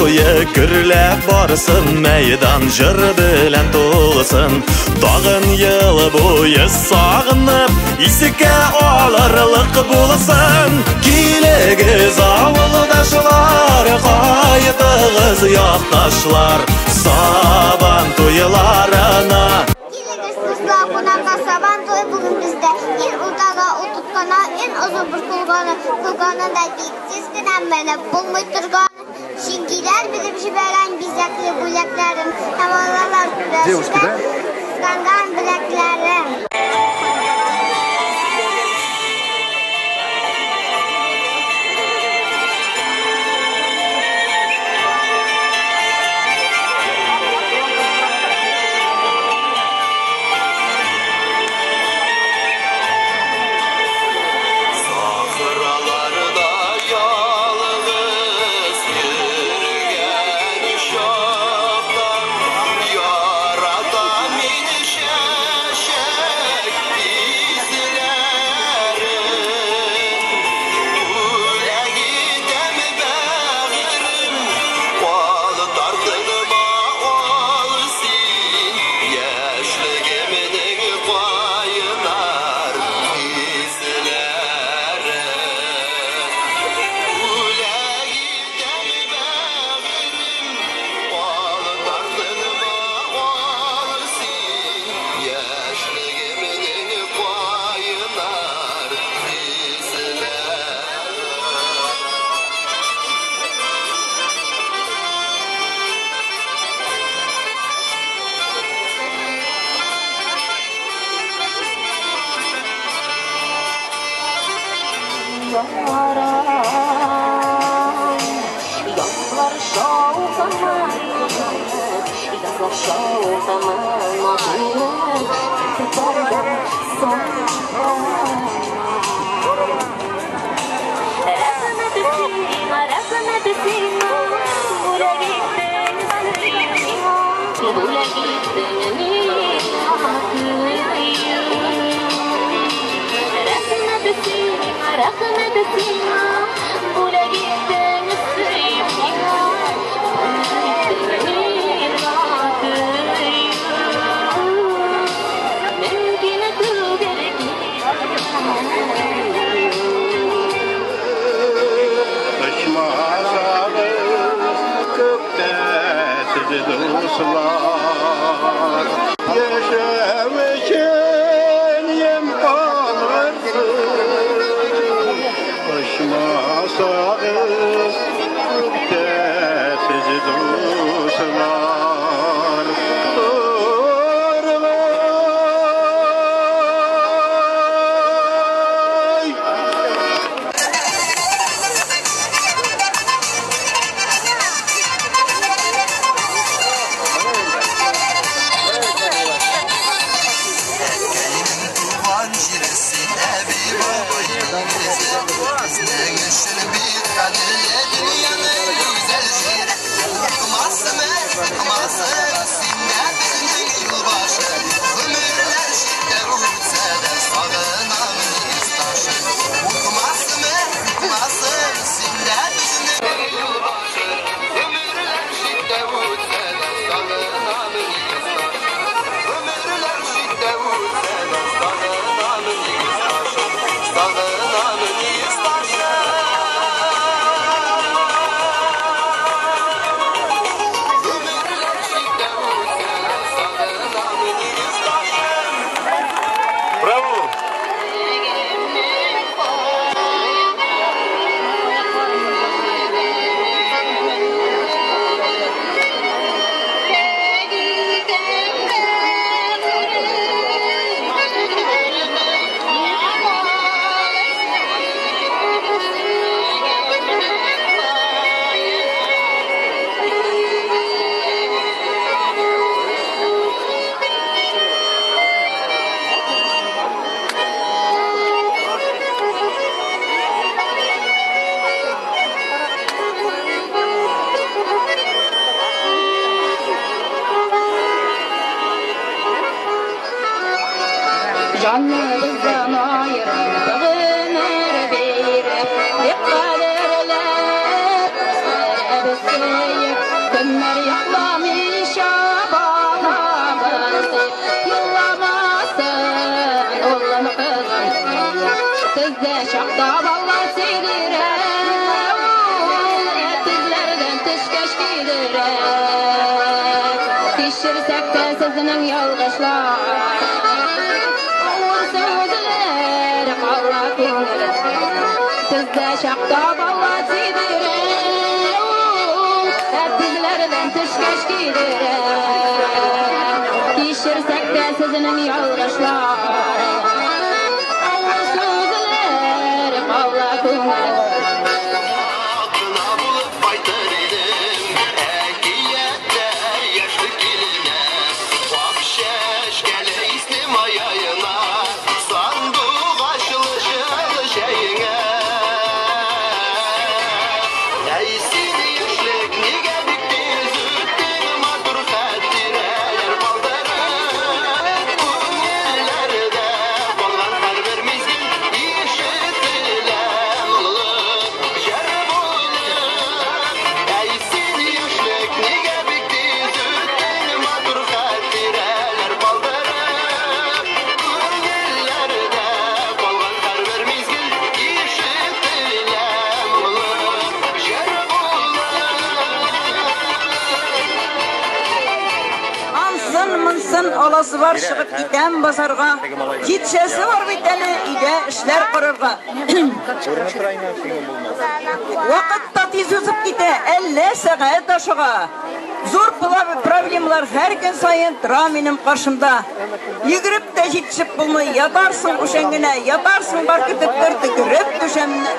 boyu gürlep varsın, meydan jır bilen to'lsin. Dağın yıl boyu sağınıp isike alırlık bulsun. Kilegiz avuldaşlar, qayıdığız yaqtaşlar, Saban toylarına. Saban toy bugün bizde en udağa otutkana, en uzun bir kulganı da bitsiz dinenmeli bulmuy turgan. Şingiler bizim jiberen bizekli bulaklarım, havalar kurasıda ıslangan bileklerim. Canımızdan ayırdık ömür bir, hep kaderler, sebepsiz Sizde şakta balla seydire Sizlerden tüşkeş giydire Pişirsek de sizinin yalgışlar Sözler kalla künür Sizde şakta balla seydire Sizlerden tüşkeş giydire Pişirsek de sizinin yalgışlar Olası var çıkıp giden bazarga, gitçesi var biteni ide işler kururga. Vakıtta tez uzıp gide 50 saat aşıga. Zor problemler her gün sayın dura benim karşımda. Yigirip de yetişip bulmay yatarsın uşengine, yatarsın barkıtıptır tükürüp düşemine.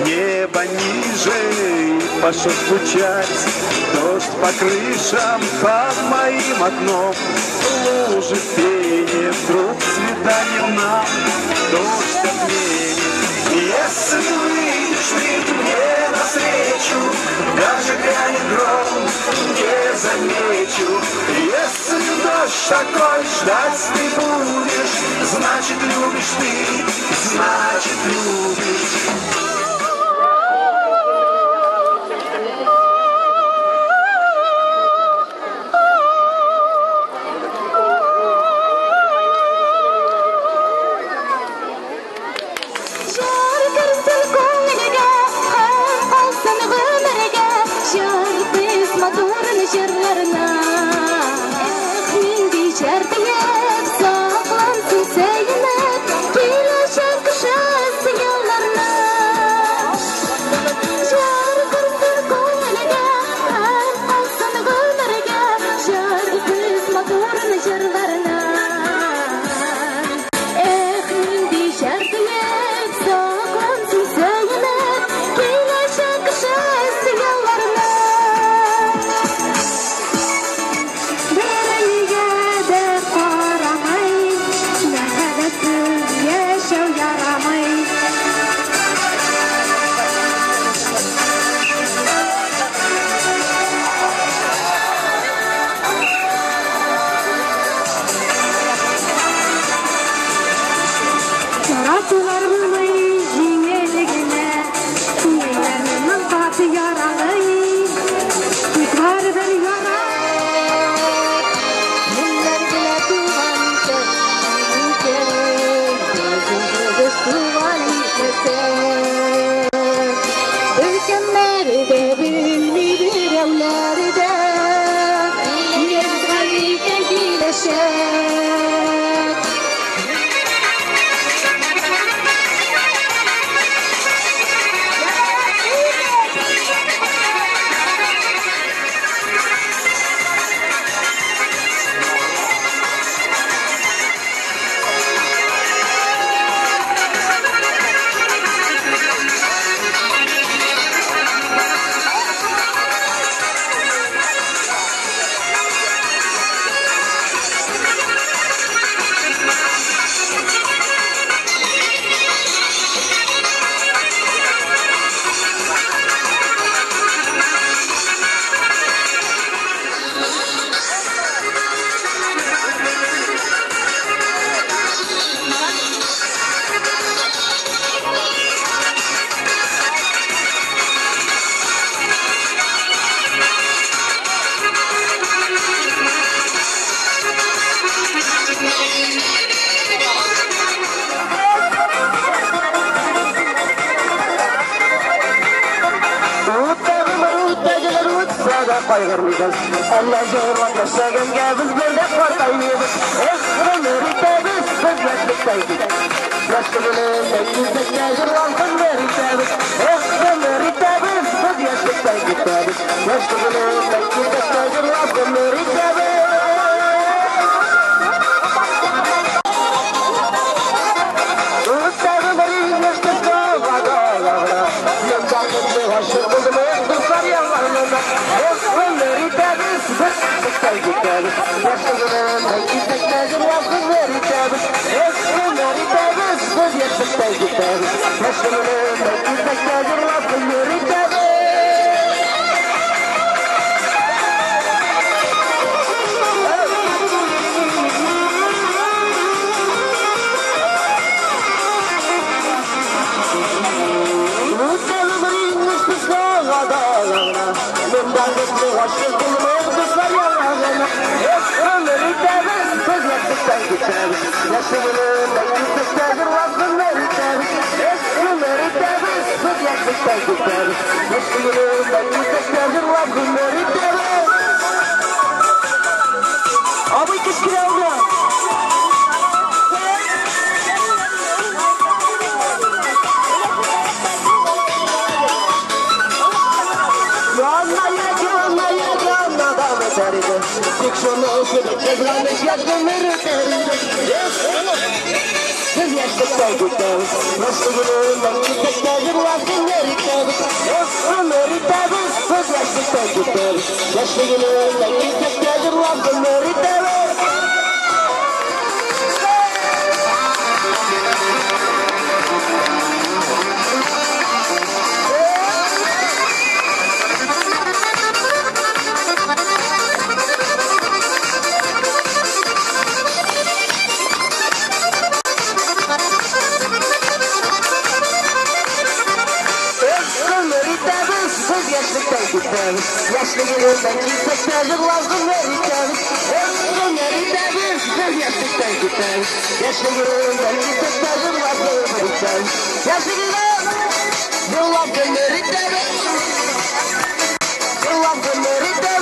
Небо ниже, пошел стучать дождь по крышам под моим окном. Лужи пение, вдруг свиданием нам дождь отменит. Если выйдешь ты мне навстречу, даже грянет гром, не замечу. Если дождь такой ждать ты будешь, значит любишь ты, значит любишь. Saklansın seyinet, kilaşan kışasın yollarına. Kaygırmayacağız. Allah zorla yaşaganga biz birde korkmaymiz. Ömürütebiz biz yaşlıktaydık. Yaşlılığında yüzdeklerdir halkın veritebiz. Ömürütebiz biz yaşlıktaydık. Yaşlılığında yüzdeklerdir halkın veritebiz. Abi kişkile oldu. Yaşlılığından yüzdeklerdir lazım verirken. Ömürütebiz biz yaşlıktan gideriz. Yaşlılığından yüzdeklerdir lazım verirken. Yaşlılığından yıllardır verirken. Yıllardır verirken.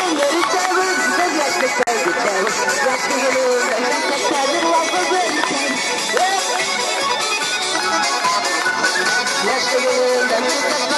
Ömürütebiz biz yaşlıktan gideriz. Yaşlılığından yüzdeklerdir lazım verirken. Yaşlılığından yüzdeklerdir